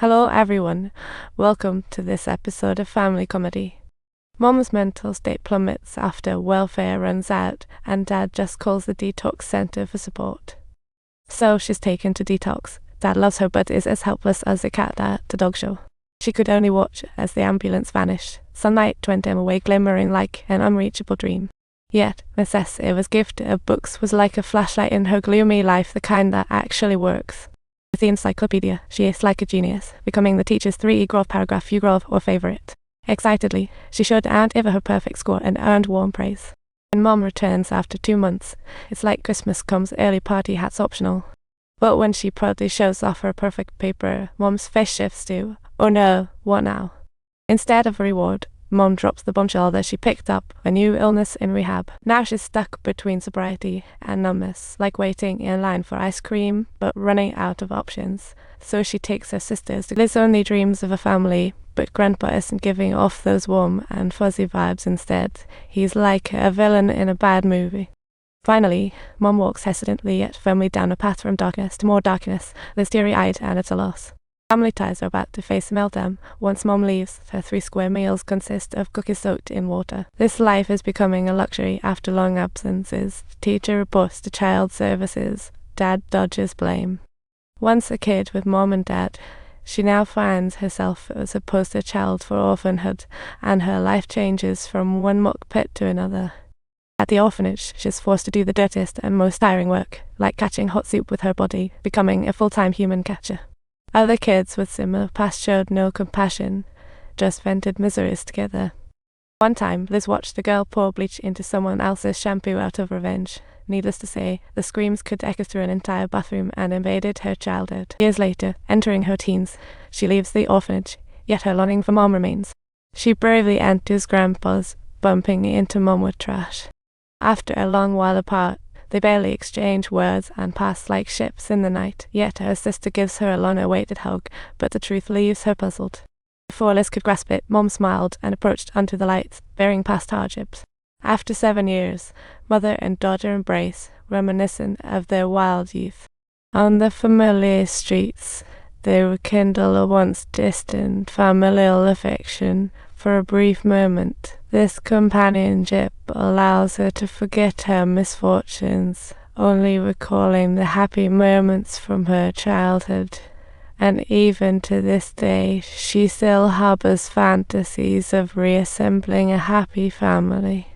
Hello everyone, welcome to this episode of Family Comedy. Mom's mental state plummets after welfare runs out and Dad just calls the detox center for support. So she's taken to detox. Dad loves her but is as helpless as a cat at the dog show. She could only watch as the ambulance vanished. Sunlight went dim away, glimmering like an unreachable dream. Yet, Miss S. Eva's gift of books was like a flashlight in her gloomy life, the kind that actually works. With the encyclopedia, she is like a genius, becoming the teacher's 3 grove paragraph grove or favorite. Excitedly, she showed Aunt Eva her perfect score and earned warm praise. When Mom returns after 2 months, it's like Christmas comes early, party hats optional. But when she proudly shows off her perfect paper, Mom's face shifts to, oh no, what now? Instead of a reward, Mom drops the bombshell that she picked up a new illness in rehab. Now she's stuck between sobriety and numbness, like waiting in line for ice cream, but running out of options. So she takes her sisters. Liz only dreams of a family, but Grandpa isn't giving off those warm and fuzzy vibes instead. He's like a villain in a bad movie. Finally, Mom walks hesitantly yet firmly down a path from darkness to more darkness. Liz teary-eyed and at a loss. Family ties are about to face a meltdown. Once Mom leaves, her 3 square meals consist of cookies soaked in water. This life is becoming a luxury after long absences. The teacher reports to child services. Dad dodges blame. Once a kid with Mom and Dad, she now finds herself as a poster child for orphanhood, and her life changes from one muck pit to another. At the orphanage, she's forced to do the dirtiest and most tiring work, like catching hot soup with her body, becoming a full-time human catcher. Other kids with similar past showed no compassion, just vented miseries together. One time, Liz watched a girl pour bleach into someone else's shampoo out of revenge. Needless to say, the screams could echo through an entire bathroom and invaded her childhood. Years later, entering her teens, she leaves the orphanage, yet her longing for Mom remains. She bravely enters Grandpa's, bumping into Mom with trash. After a long while apart, they barely exchange words and pass like ships in the night, yet her sister gives her a long-awaited hug, but the truth leaves her puzzled. Before Liz could grasp it, Mom smiled and approached unto the lights, bearing past hardships. After 7 years, mother and daughter embrace, reminiscent of their wild youth. On the familiar streets, they rekindle a once distant familial affection. For a brief moment, this companionship allows her to forget her misfortunes, only recalling the happy moments from her childhood. And even to this day, she still harbors fantasies of reassembling a happy family.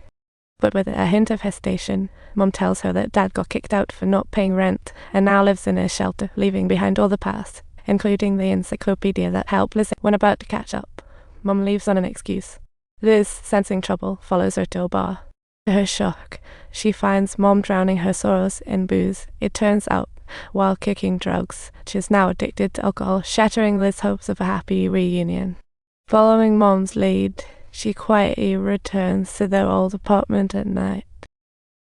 But with a hint of hesitation, Mom tells her that Dad got kicked out for not paying rent and now lives in a shelter, leaving behind all the past, including the encyclopedia that helped Liz when about to catch up. Mom leaves on an excuse. Liz, sensing trouble, follows her to a bar. To her shock, she finds Mom drowning her sorrows in booze. It turns out, while kicking drugs, she is now addicted to alcohol, shattering Liz's hopes of a happy reunion. Following Mom's lead, she quietly returns to their old apartment at night.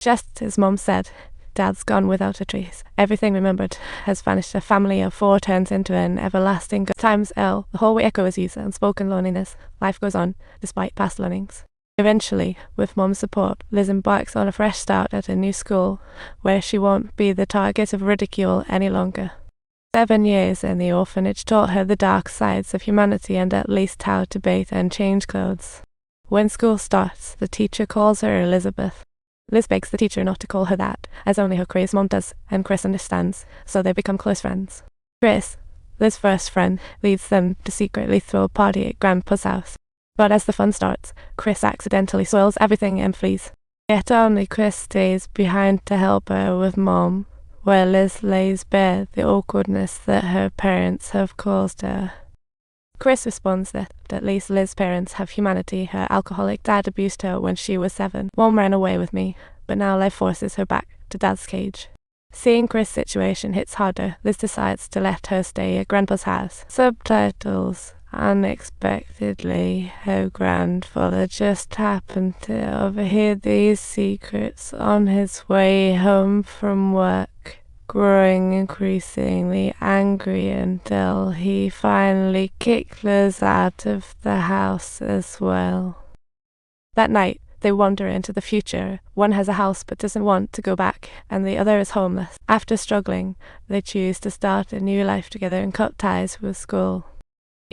Just as Mom said, Dad's gone without a trace. Everything remembered has vanished. A family of 4 turns into an everlasting times L. The hallway echoes his unspoken loneliness. Life goes on, despite past learnings. Eventually, with Mom's support, Liz embarks on a fresh start at a new school, where she won't be the target of ridicule any longer. 7 years in the orphanage taught her the dark sides of humanity and at least how to bathe and change clothes. When school starts, the teacher calls her Elizabeth. Liz begs the teacher not to call her that, as only her crazed mom does, and Chris understands, so they become close friends. Chris, Liz's first friend, leads them to secretly throw a party at Grandpa's house. But as the fun starts, Chris accidentally soils everything and flees. Yet only Chris stays behind to help her with Mom, where Liz lays bare the awkwardness that her parents have caused her. Chris responds that at least Liz's parents have humanity. Her alcoholic dad abused her when she was 7. Mom ran away with me, but now life forces her back to Dad's cage. Seeing Chris' situation hits harder, Liz decides to let her stay at Grandpa's house. Subtitles. Unexpectedly, her grandfather just happened to overhear these secrets on his way home from work, growing increasingly angry until he finally kicked Liz out of the house as well. That night, they wander into the future. One has a house but doesn't want to go back, and the other is homeless. After struggling, they choose to start a new life together and cut ties with school.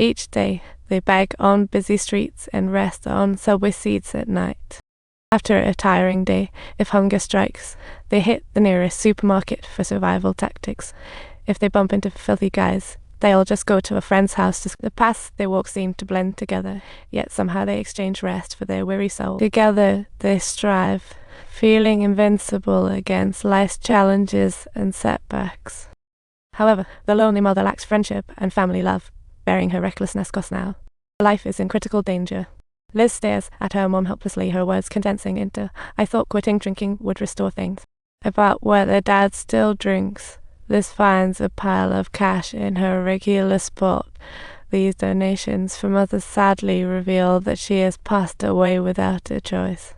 Each day, they beg on busy streets and rest on subway seats at night. After a tiring day, if hunger strikes, they hit the nearest supermarket for survival tactics. If they bump into filthy guys, they'll just go to a friend's house. The paths they walk seem to blend together, yet somehow they exchange rest for their weary soul. Together they strive, feeling invincible against life's challenges and setbacks. However, the lonely mother lacks friendship and family love, bearing her recklessness cost now. Life is in critical danger. Liz stares at her mom helplessly, her words condensing into, "I thought quitting drinking would restore things." About whether dad still drinks, Liz finds a pile of cash in her regular spot. These donations from others sadly reveal that she has passed away without a choice.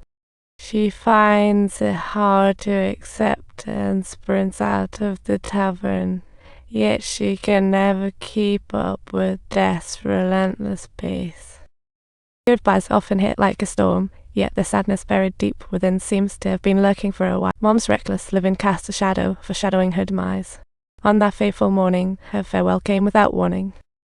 She finds it hard to accept and sprints out of the tavern, yet she can never keep up with death's relentless pace. Goodbyes often hit like a storm, yet the sadness buried deep within seems to have been lurking for a while. Mom's reckless living cast a shadow, foreshadowing her demise. On that fateful morning, her farewell came without warning.